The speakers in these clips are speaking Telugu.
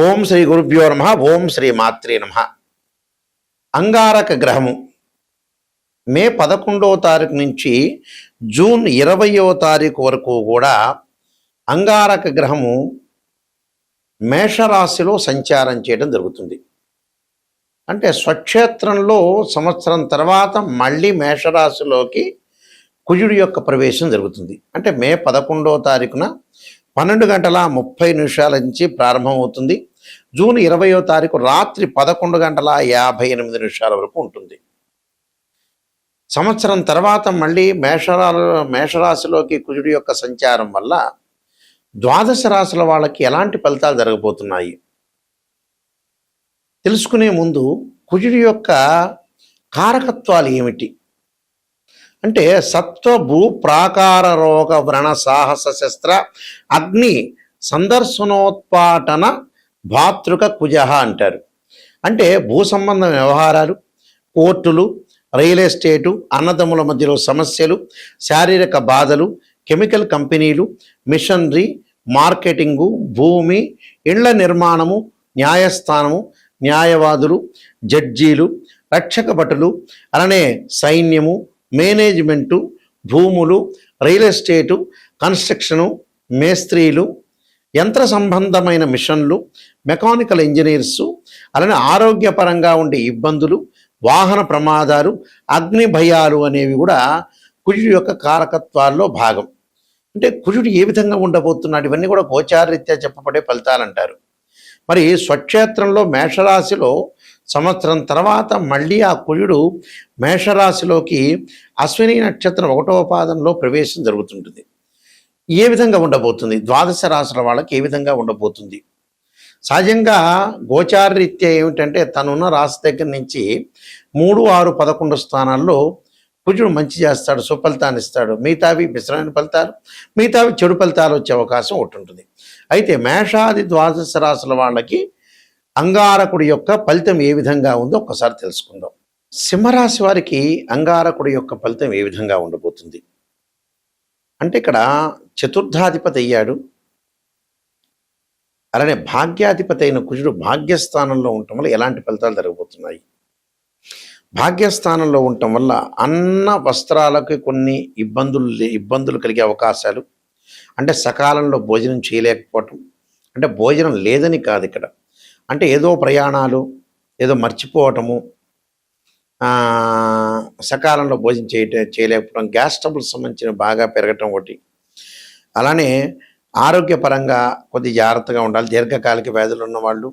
ఓం శ్రీ గురుభ్యో నమః. ఓం శ్రీ మాత్రే నమః. అంగారక గ్రహము మే 11వ తారీఖు నుంచి జూన్ 20వ తారీఖు వరకు కూడా అంగారక గ్రహము మేషరాశిలో సంచారం చేయడం జరుగుతుంది. అంటే స్వక్షేత్రంలో సంవత్సరం తర్వాత మళ్ళీ మేషరాశిలోకి కుజుడి యొక్క ప్రవేశం జరుగుతుంది. అంటే మే 11వ తారీఖున 12:30 నుంచి ప్రారంభమవుతుంది. జూన్ 20వ తారీఖు రాత్రి 11:58 వరకు ఉంటుంది. సంవత్సరం తర్వాత మళ్ళీ మేషరాశిలోకి కుజుడి యొక్క సంచారం వల్ల ద్వాదశ రాశుల వాళ్ళకి ఎలాంటి ఫలితాలు జరగబోతున్నాయి తెలుసుకునే ముందు కుజుడి యొక్క కారకత్వాలు ఏమిటి అంటే సత్వ భూ ప్రాకార రోగ వ్రణ సాహస శస్త్ర అగ్ని సందర్శనోత్పాటన భాతృక కుజ అంటారు. అంటే భూ సంబంధ వ్యవహారాలు, కోర్టులు, రియల్ ఎస్టేటు, అన్నదమ్ముల మధ్యలో సమస్యలు, శారీరక బాధలు, కెమికల్ కంపెనీలు, మిషనరీ, మార్కెటింగు, భూమి, ఇళ్ల నిర్మాణము, న్యాయస్థానము, న్యాయవాదులు, జడ్జీలు, రక్షక భటులు, అలానే సైన్యము, మేనేజ్మెంటు, భూములు, రియల్ ఎస్టేటు, కన్స్ట్రక్షను, మేస్త్రీలు, యంత్ర సంబంధమైన మిషన్లు, మెకానికల్ ఇంజనీర్సు, అలానే ఆరోగ్యపరంగా ఉండే ఇబ్బందులు, వాహన ప్రమాదాలు, అగ్ని భయాలు అనేవి కూడా కుజుడి యొక్క కారకత్వాల్లో భాగం. అంటే కుజుడు ఏ విధంగా ఉండబోతున్నాడు ఇవన్నీ కూడా గోచారరీత్యా చెప్పబడే ఫలితాలంటారు. మరి స్వక్షేత్రంలో మేషరాశిలో సంవత్సరం తర్వాత మళ్ళీ ఆ కుజుడు మేషరాశిలోకి అశ్విని నక్షత్రం 1వ పాదంలో ప్రవేశం జరుగుతుంటుంది. ఏ విధంగా ఉండబోతుంది, ద్వాదశ రాశుల వాళ్ళకి ఏ విధంగా ఉండబోతుంది? సహజంగా గోచారరీత్యా ఏమిటంటే తనున్న రాశి దగ్గర నుంచి 3, 6, 11 స్థానాల్లో కుజుడు మంచి చేస్తాడు, సుఫలితాన్ని ఇస్తాడు. మిగతావి మిశ్రమైన ఫలితాలు, మిగతావి చెడు ఫలితాలు వచ్చే అవకాశం ఒకటి ఉంటుంది. అయితే మేషాది ద్వాదశ రాశుల వాళ్ళకి అంగారకుడి యొక్క ఫలితం ఏ విధంగా ఉందో ఒక్కసారి తెలుసుకుందాం. సింహరాశి వారికి అంగారకుడి యొక్క ఫలితం ఏ విధంగా ఉండబోతుంది అంటే ఇక్కడ చతుర్థాధిపతి అయ్యాడు. అలానే భాగ్యాధిపతి అయిన కుజుడు భాగ్యస్థానంలో ఉండటం వల్ల ఎలాంటి ఫలితాలు జరగబోతున్నాయి? భాగ్యస్థానంలో ఉండటం వల్ల అన్న వస్త్రాలకి కొన్ని ఇబ్బందులు కలిగే అవకాశాలు, అంటే సకాలంలో భోజనం చేయలేకపోవటం, అంటే భోజనం లేదని కాదు ఇక్కడ, అంటే ఏదో ప్రయాణాలు, ఏదో మర్చిపోవటము, సకాలంలో భోజనం చేయలేకపోవడం, గ్యాస్ ట్రబుల్స్ సంబంధించిన బాగా పెరగటం ఒకటి. అలానే ఆరోగ్యపరంగా కొద్ది జాగ్రత్తగా ఉండాలి. దీర్ఘకాలిక వ్యాధులు ఉన్నవాళ్ళు,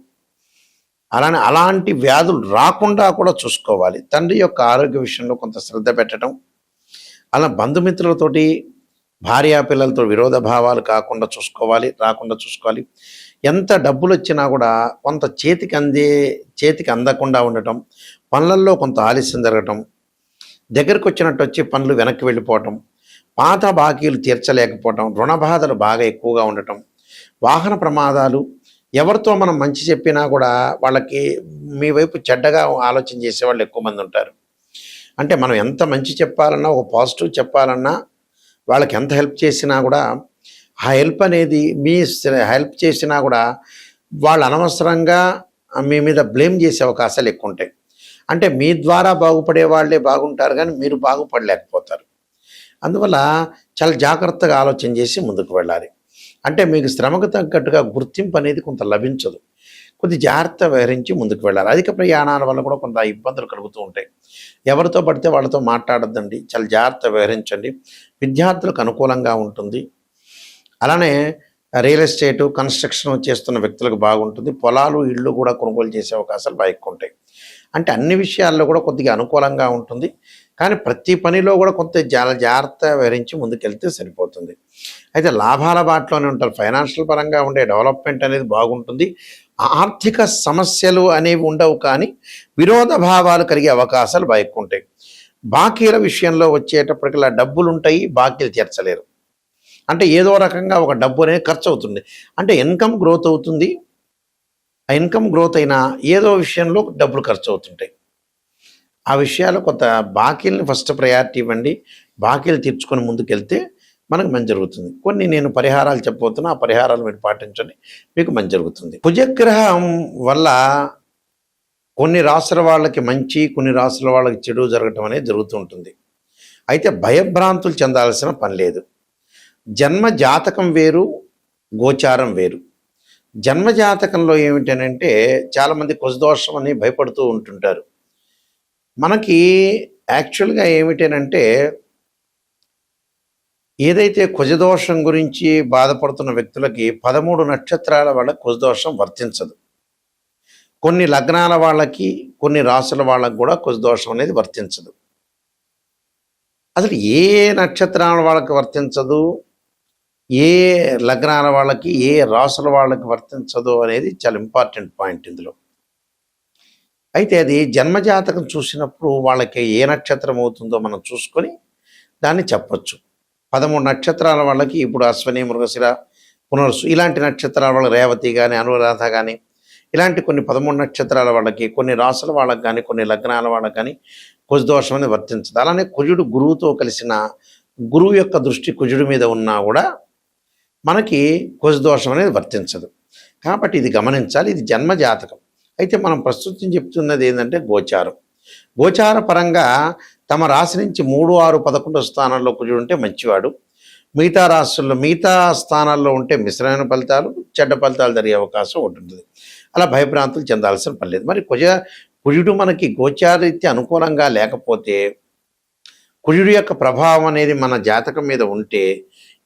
అలానే అలాంటి వ్యాధులు రాకుండా కూడా చూసుకోవాలి. తండ్రి యొక్క ఆరోగ్య విషయంలో కొంత శ్రద్ధ పెట్టడం, అలా బంధుమిత్రులతోటి, భార్యా పిల్లలతో విరోధ భావాలు రాకుండా చూసుకోవాలి. ఎంత డబ్బులు వచ్చినా కూడా కొంత చేతికి అందకుండా ఉండటం, పనులలో కొంత ఆలస్యం జరగటం, దగ్గరకు వచ్చినట్టు వచ్చి పనులు వెనక్కి వెళ్ళిపోవటం, పాత బాకీలు తీర్చలేకపోవటం, రుణ బాధలు బాగా ఎక్కువగా ఉండటం, వాహన ప్రమాదాలు, ఎవరితో మనం మంచి చెప్పినా కూడా వాళ్ళకి మీ వైపు చెడ్డగా ఆలోచన చేసేవాళ్ళు ఎక్కువ మంది ఉంటారు. అంటే మనం ఎంత మంచి చెప్పాలన్నా, ఒక పాజిటివ్ చెప్పాలన్నా, వాళ్ళకి ఎంత హెల్ప్ చేసినా కూడా ఆ హెల్ప్ అనేది హెల్ప్ చేసినా కూడా వాళ్ళు అనవసరంగా మీ మీద బ్లేమ్ చేసే అవకాశాలు ఎక్కువ ఉంటాయి. అంటే మీ ద్వారా బాగుపడే వాళ్ళే బాగుంటారు కానీ మీరు బాగుపడలేకపోతారు. అందువల్ల చాలా జాగ్రత్తగా ఆలోచన చేసి ముందుకు వెళ్ళాలి. అంటే మీకు శ్రమకు తగ్గట్టుగా గుర్తింపు అనేది కొంత లభించదు. కొద్ది జాగ్రత్త వ్యవహరించి ముందుకు వెళ్ళాలి. అధిక ప్రయాణాల వల్ల కూడా కొంత ఇబ్బందులు కలుగుతూ ఉంటాయి. ఎవరితో పడితే వాళ్ళతో మాట్లాడొద్దండి, చాలా జాగ్రత్త వ్యవహరించండి. విద్యార్థులకు అనుకూలంగా ఉంటుంది. అలానే రియల్ ఎస్టేటు, కన్స్ట్రక్షన్ చేస్తున్న వ్యక్తులకు బాగుంటుంది. పొలాలు, ఇళ్ళు కూడా కొనుగోలు చేసే అవకాశాలు బాగా ఎక్కువ ఉంటాయి. అంటే అన్ని విషయాల్లో కూడా కొద్దిగా అనుకూలంగా ఉంటుంది. కానీ ప్రతి పనిలో కూడా కొంత జాగ్రత్త వ్యవహరించి ముందుకెళ్తే సరిపోతుంది. అయితే లాభాల బాటలోనే ఉంటారు. ఫైనాన్షియల్ పరంగా ఉండే డెవలప్మెంట్ అనేది బాగుంటుంది. ఆర్థిక సమస్యలు అనేవి ఉండవు, కానీ విరోధ భావాలు కలిగే అవకాశాలు బాగా ఎక్కువ ఉంటాయి. బాకీల విషయంలో వచ్చేటప్పటికల్లా డబ్బులు ఉంటాయి, బాకీలు తీర్చలేరు. అంటే ఏదో రకంగా ఒక డబ్బు అనేది ఖర్చు అవుతుంది. అంటే ఇన్కమ్ గ్రోత్ అవుతుంది. ఆ ఇన్కమ్ గ్రోత్ అయినా ఏదో విషయంలో డబ్బులు ఖర్చు అవుతుంటాయి. ఆ విషయాలు కొంత బాకీలని ఫస్ట్ ప్రయారిటీ ఇవ్వండి. బాకీలు తీర్చుకొని ముందుకెళ్తే మనకు మంచి జరుగుతుంది. కొన్ని నేను పరిహారాలు చెప్పబోతున్నా, ఆ పరిహారాలు మీరు పాటించండి, మీకు మంచి జరుగుతుంది. కుజగ్రహం వల్ల కొన్ని రాసుల వాళ్ళకి మంచి, కొన్ని రాసుల వాళ్ళకి చెడు జరగటం అనేది జరుగుతూ ఉంటుంది. అయితే భయభ్రాంతులు చెందాల్సిన పని లేదు. జన్మ జాతకం వేరు, గోచారం వేరు. జన్మ జాతకంలో ఏమిటనంటే చాలామంది కుజదోషం అని భయపడుతూ ఉంటుంటారు. మనకి యాక్చువల్గా ఏమిటనంటే ఏదైతే కుజదోషం గురించి బాధపడుతున్న వ్యక్తులకి 13 నక్షత్రాల వాళ్ళకి కుజదోషం వర్తించదు. కొన్ని లగ్నాల వాళ్ళకి, కొన్ని రాసుల వాళ్ళకి కూడా కుజదోషం అనేది వర్తించదు. అసలు ఏ నక్షత్రాల వాళ్ళకి వర్తించదు, ఏ లగ్నాల వాళ్ళకి, ఏ రాసుల వాళ్ళకి వర్తించదు అనేది చాలా ఇంపార్టెంట్ పాయింట్ ఇందులో. అయితే అది జన్మజాతకం చూసినప్పుడు వాళ్ళకి ఏ నక్షత్రం అవుతుందో మనం చూసుకొని దాన్ని చెప్పొచ్చు. 13 నక్షత్రాల వాళ్ళకి ఇప్పుడు అశ్విని, మృగశిర, పునర్సు ఇలాంటి నక్షత్రాల వాళ్ళకి, రేవతి కానీ, అనురాధ కానీ, ఇలాంటి కొన్ని 13 నక్షత్రాల వాళ్ళకి, కొన్ని రాసుల వాళ్ళకి కానీ, కొన్ని లగ్నాల వాళ్ళకి కానీ కుజదోషం అనేది వర్తించదు. అలానే కుజుడు గురువుతో కలిసిన గురువు యొక్క దృష్టి కుజుడి మీద ఉన్నా కూడా మనకి కుజదోషం అనేది వర్తించదు. కాబట్టి ఇది గమనించాలి. ఇది జన్మ జాతకం. అయితే మనం ప్రస్తుతం చెప్తున్నది ఏంటంటే గోచారం. గోచార పరంగా తమ రాశి నుంచి 3, 6, 11 స్థానాల్లో కుజుడు ఉంటే మంచివాడు. మిగతా రాశుల్లో మిగతా స్థానాల్లో ఉంటే మిశ్రమైన ఫలితాలు, చెడ్డ ఫలితాలు జరిగే అవకాశం ఉంటుంది. అలా భయభ్రాంతులు చెందాల్సిన పని లేదు. మరి కుజుడు మనకి గోచారరీత్యా అనుకూలంగా లేకపోతే, కుజుడు యొక్క ప్రభావం అనేది మన జాతకం మీద ఉంటే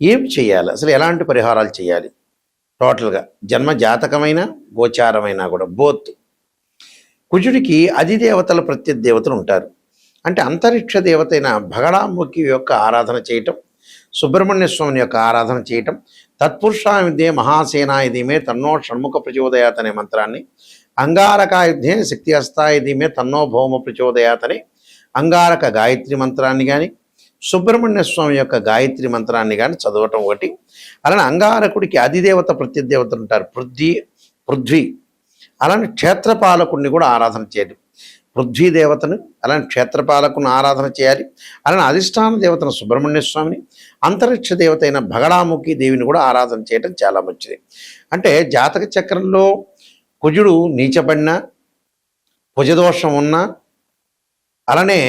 ఏం చేయాలి, అసలు ఎలాంటి పరిహారాలు చేయాలి? టోటల్గా జన్మ జాతకమైన గోచారమైనా కూడా బోత్. కుజుడికి అధిదేవతల ప్రత్యదేవతలు ఉంటారు. అంటే అంతరిక్ష దేవత అయిన భగడాంబుకి యొక్క ఆరాధన చేయటం, సుబ్రహ్మణ్య స్వామిని యొక్క ఆరాధన చేయటం, తత్పురుషాయుధే మహాసేనాయుధీమే తన్నో షణ్ముఖ ప్రచోదయాత్ అనే మంత్రాన్ని, అంగారకాయుధే శక్తి హస్తాయుధీమే తన్నో భౌమ ప్రచోదయాత్ అనే అంగారక గాయత్రి మంత్రాన్ని కానీ, సుబ్రహ్మణ్య స్వామి యొక్క గాయత్రి మంత్రాన్ని కానీ చదవటం ఒకటి. అలానే అంగారకుడికి అధిదేవత ప్రత్యదేవతలు ఉంటారు, పృథ్వీ. అలానే క్షేత్రపాలకుడిని కూడా ఆరాధన చేయాలి. పృథ్వీ దేవతను, అలానే క్షేత్రపాలకుని ఆరాధన చేయాలి. అలానే అధిష్టాన దేవతను సుబ్రహ్మణ్య స్వామిని, అంతరిక్ష దేవత అయిన భగడాముఖి దేవిని కూడా ఆరాధన చేయడం చాలా మంచిది. అంటే జాతక చక్రంలో కుజుడు నీచబడినా, కుజదోషం ఉన్నా, అలానే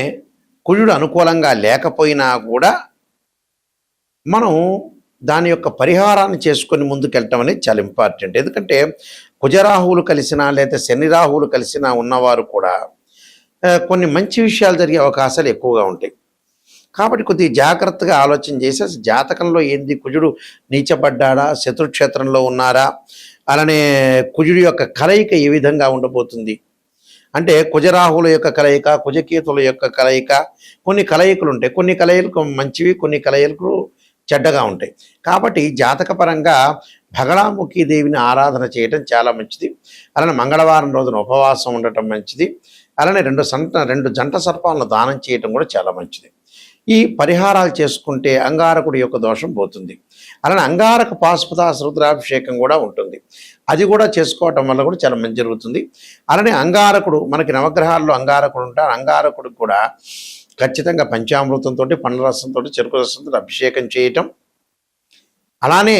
కుజుడు అనుకూలంగా లేకపోయినా కూడా మనం దాని యొక్క పరిహారాన్ని చేసుకొని ముందుకెళ్ళటం అనేది చాలా ఇంపార్టెంట్. ఎందుకంటే కుజరాహువులు కలిసినా లేదా శని రాహువులు కలిసినా ఉన్నవారు కూడా కొన్ని మంచి విషయాలు జరిగే అవకాశాలు ఎక్కువగా ఉంటాయి. కాబట్టి కొద్దిగా జాగ్రత్తగా ఆలోచన చేసి అసలు జాతకంలో ఏంది, కుజుడు నీచబడ్డాడా, శత్రుక్షేత్రంలో ఉన్నారా, అలానే కుజుడు యొక్క కలయిక ఏ విధంగా ఉండబోతుంది, అంటే కుజరాహుల యొక్క కలయిక, కుజకేతుల యొక్క కలయిక, కొన్ని కలయికలు ఉంటాయి. కొన్ని కలయికలు మంచివి, కొన్ని కలయికలు చెడ్డగా ఉంటాయి. కాబట్టి జాతకపరంగా భగడాముఖి దేవిని ఆరాధన చేయటం చాలా మంచిది. అలానే మంగళవారం రోజున ఉపవాసం ఉండటం మంచిది. అలానే 2 జంట సర్పాలను దానం చేయటం కూడా చాలా మంచిది. ఈ పరిహారాలు చేసుకుంటే అంగారకుడి యొక్క దోషం పోతుంది. అలానే అంగారక పాశుపతాస రుద్రాభిషేకం కూడా ఉంటుంది. అది కూడా చేసుకోవటం వల్ల కూడా చాలా మంచి జరుగుతుంది. అలానే అంగారకుడు మనకి నవగ్రహాల్లో అంగారకుడు ఉంటారు. అంగారకుడికి కూడా ఖచ్చితంగా పంచామృతంతో, పండ్ల రసంతో, చెరుకు రసంతో అభిషేకం చేయటం, అలానే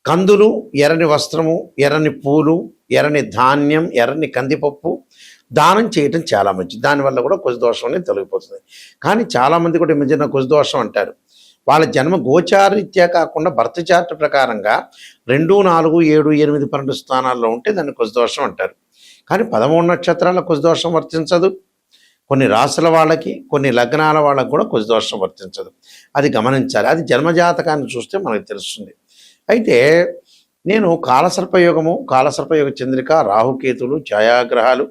కందులు, ఎర్రని వస్త్రము, ఎర్రని పూలు, ఎర్రని ధాన్యం, ఎర్రని కందిపప్పు దానం చేయటం చాలా మంచిది. దానివల్ల కూడా కుజదోషం అనేది తొలగిపోతుంది. కానీ చాలామంది కూడా మధ్యన కుజదోషం అంటారు. వాళ్ళ జన్మ గోచారీత్యా కాకుండా బర్త్ చార్ట్ ప్రకారంగా 2, 4, 7, 8, 12 స్థానాల్లో ఉంటే దాన్ని కుజదోషం అంటారు. కానీ 13 నక్షత్రాల కుజదోషం వర్తించదు. కొన్ని రాసుల వాళ్ళకి, కొన్ని లగ్నాల వాళ్ళకి కూడా కుజదోషం వర్తించదు. అది గమనించాలి. అది జన్మజాతకాన్ని చూస్తే మనకు తెలుస్తుంది. అయితే నేను కాలసర్పయోగ చంద్రిక, రాహుకేతులు, ఛాయాగ్రహాలు,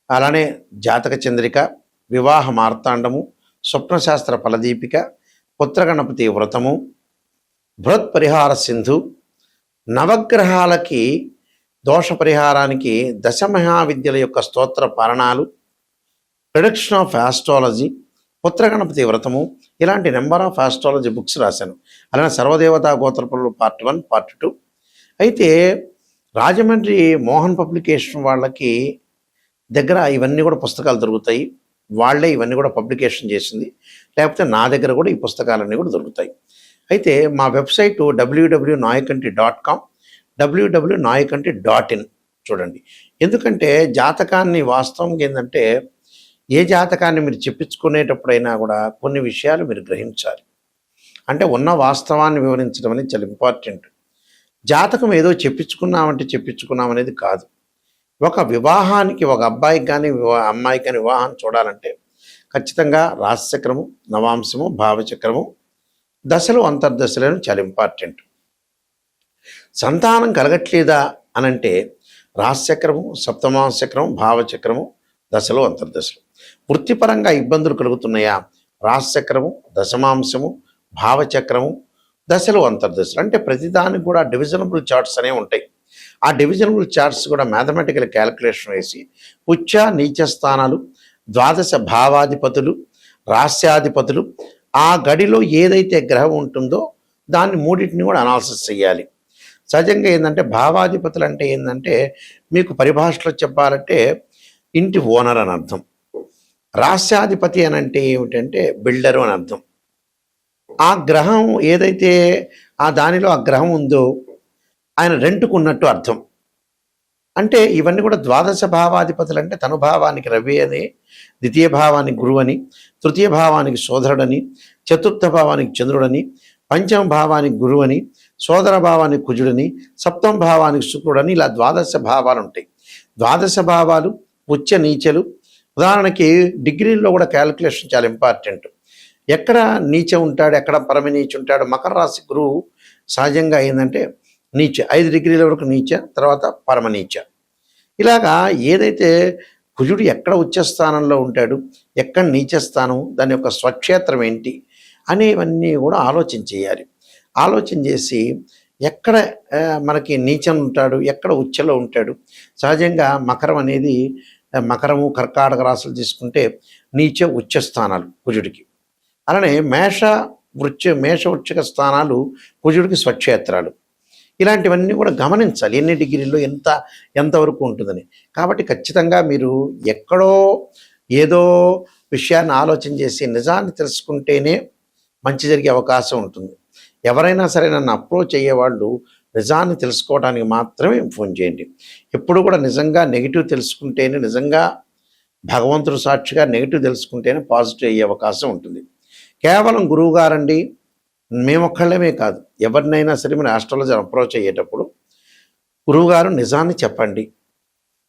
అలానే జాతక చంద్రిక, వివాహ మార్తాండము, స్వప్నశాస్త్ర ఫలదీపిక, పుత్రగణపతి వ్రతము, బృహత్ పరిహార సింధు, నవగ్రహాలకి దోష పరిహారానికి దశమహావిద్యల యొక్క స్తోత్ర పారణాలు, ప్రిడిక్షన్ ఆఫ్ ఆస్ట్రాలజీ, పుత్రగణపతి వ్రతము, ఇలాంటి నెంబర్ ఆఫ్ ఆస్ట్రాలజీ బుక్స్ రాశాను. అలానే సర్వదేవతా గోత్రపులు పార్ట్ 1, పార్ట్ 2. అయితే రాజమండ్రి మోహన్ పబ్లికేషన్ వాళ్ళకి దగ్గర ఇవన్నీ కూడా పుస్తకాలు దొరుకుతాయి. వాళ్ళే ఇవన్నీ కూడా పబ్లికేషన్ చేసింది. లేకపోతే నా దగ్గర కూడా ఈ పుస్తకాలన్నీ కూడా దొరుకుతాయి. అయితే మా వెబ్సైట్ www.nayakanti.com, www.nayakanti.in చూడండి. ఎందుకంటే జాతకాన్ని వాస్తవంగా ఏంటంటే ఏ జాతకాన్ని మీరు చెప్పించుకునేటప్పుడైనా కూడా కొన్ని విషయాలు మీరు గ్రహించాలి. అంటే ఉన్న వాస్తవాన్ని వివరించడం అనేది చాలా ఇంపార్టెంట్. జాతకం ఏదో చెప్పించుకున్నామంటే చెప్పించుకున్నాం అనేది కాదు. ఒక వివాహానికి ఒక అబ్బాయికి కానీ అమ్మాయికి కానీ వివాహం చూడాలంటే ఖచ్చితంగా రాశిచక్రము, నవాంశము, భావచక్రము, దశలు అంతర్దశలను చాలా ఇంపార్టెంట్. సంతానం కలగట్లేదా అనంటే రాశిచక్రము, సప్తమాంశచక్రము, భావచక్రము, దశలు అంతర్దశలు. వృత్తిపరంగా ఇబ్బందులు కలుగుతున్నాయా? రాశిచక్రము, దశమాంశము, భావచక్రము, దశలు అంతర్దశలు. అంటే ప్రతిదానికి కూడా డివిజనబుల్ చార్ట్స్ అనేవి ఉంటాయి. ఆ డివిజనబుల్ చార్ట్స్ కూడా మ్యాథమెటికల్ క్యాలిక్యులేషన్ వేసి ఉచ్చ నీచ స్థానాలు, ద్వాదశ భావాధిపతులు, రాస్యాధిపతులు, ఆ గడిలో ఏదైతే గ్రహం ఉంటుందో దాన్ని మూడింటిని కూడా అనాలిసిస్ చేయాలి. సహజంగా ఏంటంటే భావాధిపతులు అంటే ఏంటంటే మీకు పరిభాషలో చెప్పాలంటే ఇంటి ఓనర్ అని అర్థం. రాస్యాధిపతి అని అంటే ఏమిటంటే బిల్డరు అని అర్థం. ఆ గ్రహం ఏదైతే దానిలో ఆ గ్రహం ఉందో ఆయన రెంట్కు ఉన్నట్టు అర్థం. అంటే ఇవన్నీ కూడా ద్వాదశ భావాధిపతులు. అంటే తను భావానికి రవి అని, ద్వితీయ భావానికి గురువు అని, తృతీయ భావానికి సోదరుడని, చతుర్థ భావానికి చంద్రుడని, పంచమ భావానికి గురువు అని, సోదర భావానికి కుజుడని, సప్తమ భావానికి శుక్రుడని, ఇలా ద్వాదశ భావాలు ఉంటాయి. ద్వాదశ భావాలు ఉచ్చ నీచలు. ఉదాహరణకి డిగ్రీల్లో కూడా క్యాలిక్యులేషన్ చాలా ఇంపార్టెంట్. ఎక్కడ నీచ ఉంటాడు, ఎక్కడ పరమ నీచ ఉంటాడు. మకర రాశి గురువు సహజంగా ఏంటంటే నీచ 5 డిగ్రీల వరకు నీచ, తర్వాత పరమనీచ. ఇలాగా ఏదైతే కుజుడు ఎక్కడ ఉచ్చ స్థానంలో ఉంటాడు, ఎక్కడ నీచ స్థానం, దాని యొక్క స్వక్షేత్రం ఏంటి అనేవన్నీ కూడా ఆలోచన చేయాలి. ఆలోచన చేసి ఎక్కడ మనకి నీచం ఉంటాడు, ఎక్కడ ఉచ్చలో ఉంటాడు. సహజంగా మకరం అనేది మకరము, కర్కాటక రాశులు తీసుకుంటే నీచ ఉచ్చ స్థానాలు కుజుడికి. అలానే మేష వృశ్చిక స్థానాలు కుజుడికి స్వక్షేత్రాలు. ఇలాంటివన్నీ కూడా గమనించాలి, ఎన్ని డిగ్రీల్లో ఎంతవరకు ఉంటుందని. కాబట్టి ఖచ్చితంగా మీరు ఎక్కడో ఏదో విషయాన్ని ఆలోచన చేసి నిజాన్ని తెలుసుకుంటేనే మంచి జరిగే అవకాశం ఉంటుంది. ఎవరైనా సరే నన్ను అప్రోచ్ అయ్యేవాళ్ళు నిజాన్ని తెలుసుకోవడానికి మాత్రమే ఫోన్ చేయండి. ఎప్పుడు కూడా నిజంగా నెగిటివ్ తెలుసుకుంటేనే, నిజంగా భగవంతుడు సాక్షిగా నెగిటివ్ తెలుసుకుంటేనే పాజిటివ్ అయ్యే అవకాశం ఉంటుంది. కేవలం గురువుగారండి మేమొక్కళ్ళమే కాదు, ఎవరినైనా సరే మీరు ఆస్ట్రాలజీ అప్రోచ్ అయ్యేటప్పుడు గురువుగారు నిజాన్ని చెప్పండి,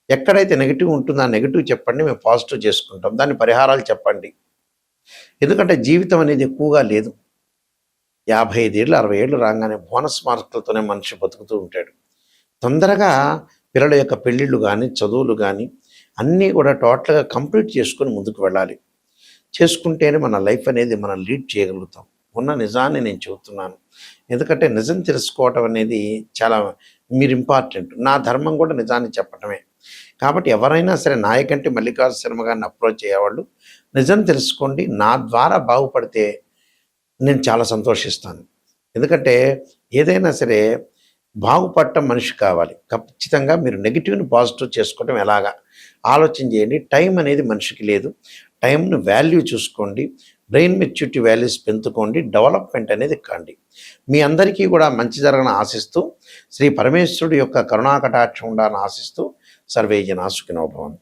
ఎక్కడైతే నెగిటివ్ ఉంటుందో ఆ నెగిటివ్ చెప్పండి, మేము పాజిటివ్ చేసుకుంటాం, దాని పరిహారాలు చెప్పండి. ఎందుకంటే జీవితం అనేది ఎక్కువగా లేదు. 55 ఏళ్ళు 60 ఏళ్ళు రాగానే బోనస్ మార్కులతోనే మనిషి బతుకుతూ ఉంటాడు. తొందరగా పిల్లల యొక్క పెళ్ళిళ్ళు కానీ, చదువులు కానీ అన్నీ కూడా టోటల్గా కంప్లీట్ చేసుకొని ముందుకు వెళ్ళాలి. చేసుకుంటేనే మన లైఫ్ అనేది మనం లీడ్ చేయగలుగుతాం. ఉన్న నిజాన్ని నేను చెబుతున్నాను. ఎందుకంటే నిజం తెలుసుకోవటం అనేది చాలా మీరు ఇంపార్టెంట్. నా ధర్మం కూడా నిజాన్ని చెప్పటమే. కాబట్టి ఎవరైనా సరే నాయకంటి మల్లికార్జున శర్మ గారిని అప్రోచ్ అయ్యేవాళ్ళు నిజం తెలుసుకోండి. నా ద్వారా బాగుపడితే నేను చాలా సంతోషిస్తాను. ఎందుకంటే ఏదైనా సరే బాగుపడటం మనిషి కావాలి. ఖచ్చితంగా మీరు నెగిటివ్ని పాజిటివ్ చేసుకోవటం ఎలాగా ఆలోచన చేయండి. టైం అనేది మనిషికి లేదు. టైంను వాల్యూ చూసుకోండి. బ్రెయిన్ మెచ్యూరిటీ వాల్యూస్ పెంచుకోండి. డెవలప్మెంట్ అనేది కాండి. మీ అందరికీ కూడా మంచి జరగని ఆశిస్తూ, శ్రీ పరమేశ్వరుడు యొక్క కరుణాకటాక్షం ఉండాలని ఆశిస్తూ, సర్వే జనా సుఖినో భవంతు.